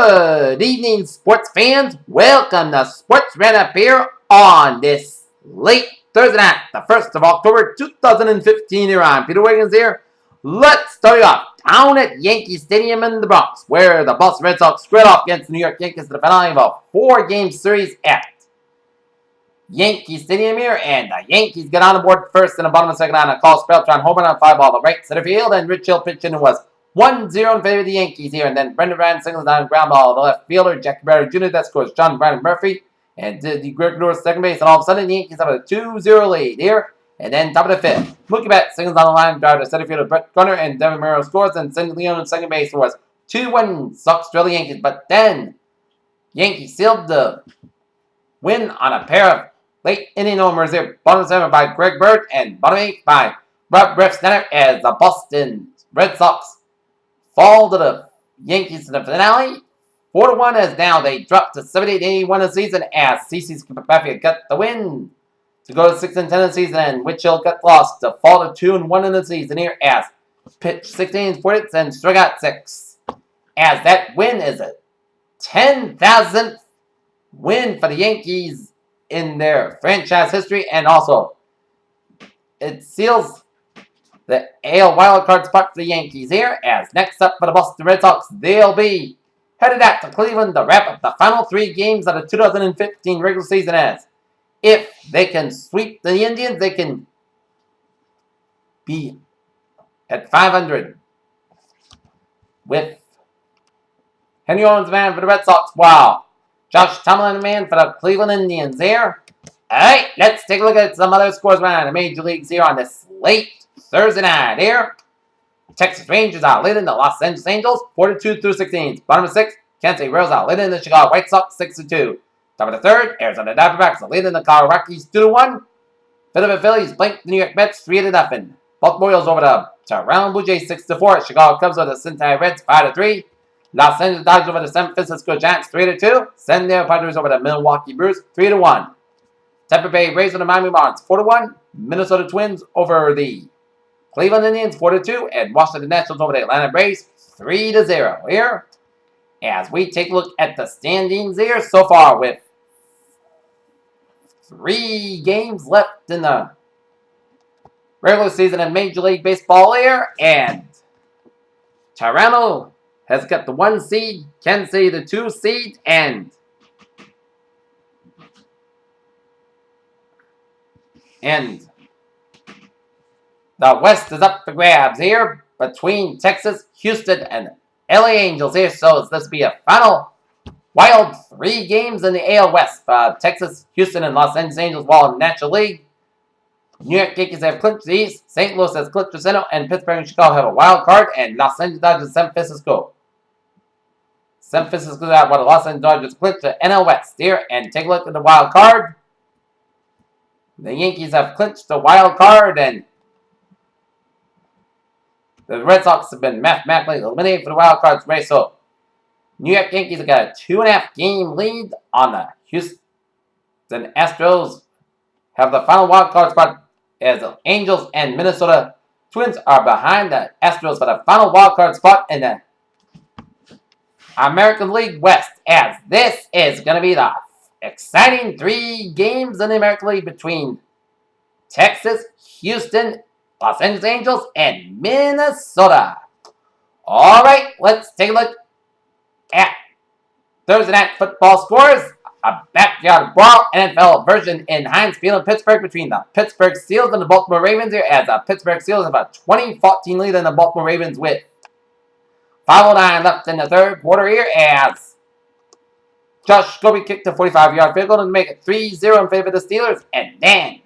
Good evening, sports fans. Welcome to Sports Roundup here on this late Thursday night, the 1st of October, 2015. Here I'm Peter Wiggins here. Let's start you off down at Yankee Stadium in the Bronx, where the Boston Red Sox squared off against the New York Yankees in the finale of a 4-game series at Yankee Stadium here, and the Yankees get on the board first in the bottom of the second on a call spell, trying home run on fly ball to right center field, and Rich Hill pitching was 1-0 in favor of the Yankees here, and then Brendan Ryan singles down ground ball to left fielder Jackie Bradley Jr. That scores John Brandon Murphy, and the Greg Norris second base, and all of a sudden the Yankees have a 2-0 lead here, and then top of the fifth, Mookie Betts singles on the line, drive to center fielder Brett Gunner, and Devin Merrill scores, and Cindy Leon in second base was 2-1 Sox trail the Yankees, but then Yankees sealed the win on a pair of late inning homers there. Bottom 7 by Greg Bird and bottom 8 by Rob Refsnyder as the Boston Red Sox fall to the Yankees in the finale. 4-1 as now they drop to 78-81 the season as CC's Mafia got the win to go to 6-10 the season, and Witchell got lost to fall to 2-1 in the season here as pitched 16 for it and struck out 6. As that win is a 10,000th win for the Yankees in their franchise history, and also it seals the AL wildcard spot for the Yankees here, as next up for the Boston Red Sox, they'll be headed out to Cleveland to wrap up the final 3 games of the 2015 regular season, as if they can sweep the Indians, they can be at 500 with Henry Owens man for the Red Sox. Wow. Josh Tomlin man for the Cleveland Indians here. Alright, let's take a look at some other scores around the major leagues here on this late Thursday night here. Texas Rangers are leading the Los Angeles Angels 42-16. Bottom of 6, Kansas City Royals are leading the Chicago White Sox 6-2. Top of the 3rd, Arizona Diamondbacks are leading the Colorado Rockies 2-1. Philadelphia Phillies blink the New York Mets 3-0. Baltimore Orioles over the Toronto Blue Jays 6-4. Chicago Cubs over the Cincinnati Reds 5-3. Los Angeles Dodgers over the San Francisco Giants 3-2. San Diego Padres over the Milwaukee Brewers 3-1. Tampa Bay Rays over the Miami Marlins 4-1. Minnesota Twins over the Cleveland Indians 4-2. And Washington Nationals over the Atlanta Braves 3-0 here. As we take a look at the standings here so far, with 3 games left in the regular season in Major League Baseball here, and Toronto has got the 1 seed, Kansas City the 2 seed, and the West is up for grabs here between Texas, Houston, and LA Angels here. So this will be a final wild 3 games in the AL West. Texas, Houston, and Los Angeles Angels, while in the National League, New York Yankees have clinched the East, St. Louis has clinched the Central, and Pittsburgh and Chicago have a wild card, and Los Angeles Dodgers and San Francisco. San Francisco out while the Los Angeles Dodgers clinched the NL West here, and take a look at the wild card. The Yankees have clinched the wild card, and the Red Sox have been mathematically eliminated for the wild card race. So New York Yankees have got a 2.5 game lead on the Houston Astros. Have the final wild card spot as the Angels and Minnesota Twins are behind the Astros for the final wild card spot in the American League West, as this is going to be the exciting 3 games in the American League between Texas, Houston, Los Angeles Angels, and Minnesota. Alright, let's take a look at Thursday night football scores. A backyard brawl NFL version in Heinz Field in Pittsburgh between the Pittsburgh Steelers and the Baltimore Ravens here, as the Pittsburgh Steelers have a 20-14 lead in the Baltimore Ravens with 5:09 left in the 3rd quarter here, as Josh Scobie kicked a 45-yard field goal to make it 3-0 in favor of the Steelers, and then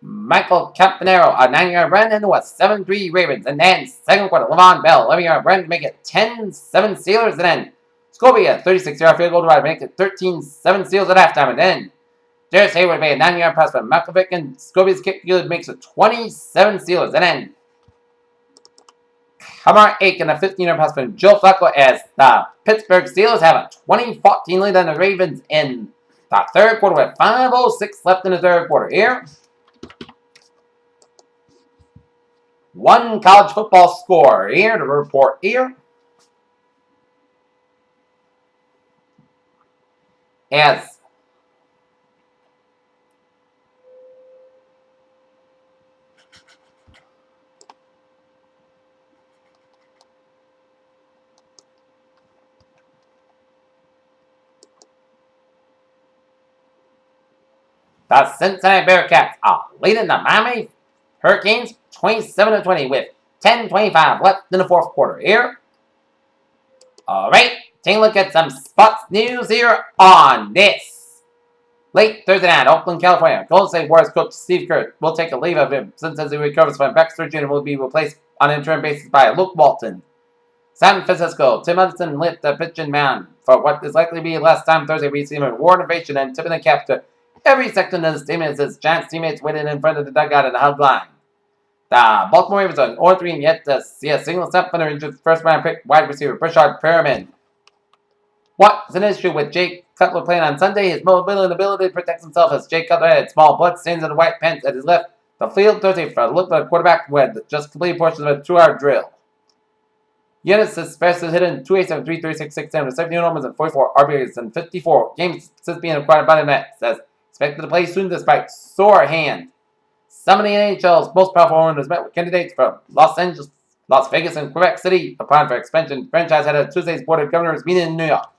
Michael Campanaro, a 9-yard run, and it was 7-3 Ravens. And then 2nd quarter, Le'Veon Bell, 11-yard run to make it 10-7 Steelers, and then Scobie, a 36-yard field goal to make it 13-7 Steelers at halftime, and then Darius Hayward made a 9-yard pass from Malkovich, and Scobie's kick good makes it 27 Steelers, and then Kamar Aiken, a 15-yard pass from Joe Flacco, as the Pittsburgh Steelers have a 20-14 lead on the Ravens in the 3rd quarter with 5:06 left in the 3rd quarter here. One college football score here to report here. as the Cincinnati Bearcats are leading the Miami Hurricanes 27-20 with 10:25 left in the fourth quarter here. Alright, take a look at some sports news here on this late Thursday night, Oakland, California. Golden State Warriors coach Steve Kerr will take a leave of him since as he recovers from back surgery and will be replaced on an interim basis by Luke Walton. San Francisco, Tim Hudson lit the pitching mound for what is likely to be last time Thursday receiving award ovation and tipping the cap to every section of the stadium as his Giants teammates waited in front of the dugout in the hug line. The Baltimore Ravens are 0-3 and yet to see a single step from their injured first-round pick wide receiver Brashard Perriman. What's an issue with Jake Cutler playing on Sunday? His mobility and ability to protect himself as Jake Cutler had small blood stains and white pants at his left the field Thursday for a look at a quarterback who had just completed portions of a 2-hour drill. Giannis has specially hit in 287, 336, 67 with 17 homers and 44 RBIs in 54 games since being acquired by the Mets. Says expected to play soon despite sore hand. Some of the NHL's most powerful owners met with candidates from Los Angeles, Las Vegas, and Quebec City upon for expansion. Franchise had a Tuesday's Board of Governors meeting in New York.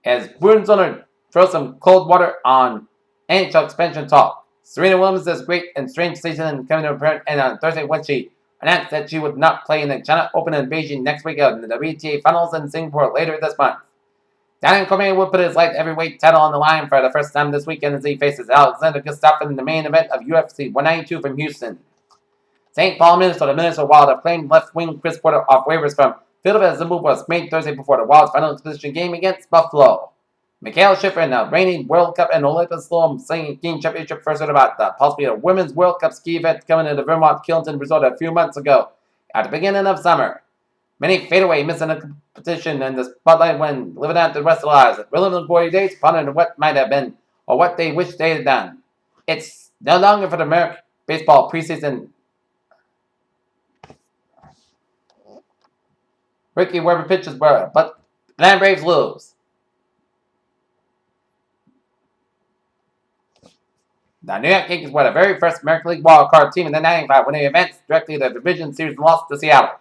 As Bruins owner throws some cold water on NHL expansion talk. Serena Williams has great and strange season coming to apparent, and on Thursday when she announced that she would not play in the China Open in Beijing next week in the WTA Finals in Singapore later this month. Daniel Cormier will put his light heavyweight title on the line for the first time this weekend as he faces Alexander Gustafsson in the main event of UFC 192 from Houston. St. Paul, Minnesota. Minnesota Wild have claimed left wing Chris Porter off waivers from Philadelphia as the move was made Thursday before the Wild's final exhibition game against Buffalo. Mikhail Schiffer in the reigning World Cup and Olympus Slalom skiing championship first heard about the possibility of Women's World Cup ski event coming to the Vermont Killington Resort a few months ago at the beginning of summer. Many fade away, missing a competition in the spotlight when living out the rest of their lives. Relevant glory days, pondering what might have been or what they wish they had done. It's no longer for the American baseball preseason. Ricky Weber pitches were, but the Atlanta Braves lose. The New York Yankees were the very first American League wildcard team in the 95 winning events directly to the division series lost to Seattle.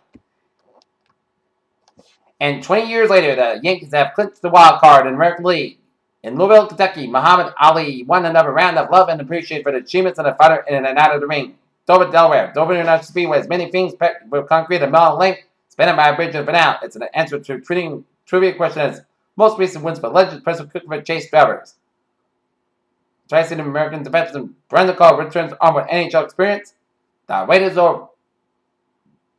And 20 years later, the Yankees have clinched the wild card in the American League. In Louisville, Kentucky, Muhammad Ali won another round of love and appreciation for the achievements of the fighter in and out of the ring. Dover, Delaware. Dover International Speedway has many things packed with concrete a mile in length, spanning by a bridge and canal. It's an answer to a trivia question as most recent wins for alleged personal Christopher Chase drivers. Tri-City American defenseman Brandon Call returns on with NHL experience. The wait is over.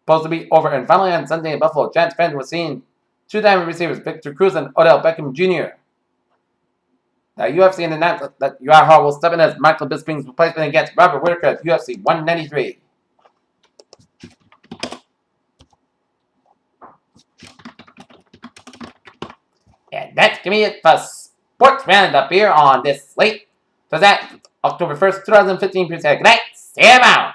Supposed to be over, and finally on Sunday in Buffalo, Giants fans were seeing two diamond receivers Victor Cruz and Odell Beckham Jr. The UFC announced that Uriah Hall will step in as Michael Bisping's replacement against Robert Whittaker at UFC 193. And that's going to be it for Sports Roundup here on this late. So that October 1st, 2015. Good night. See you tomorrow.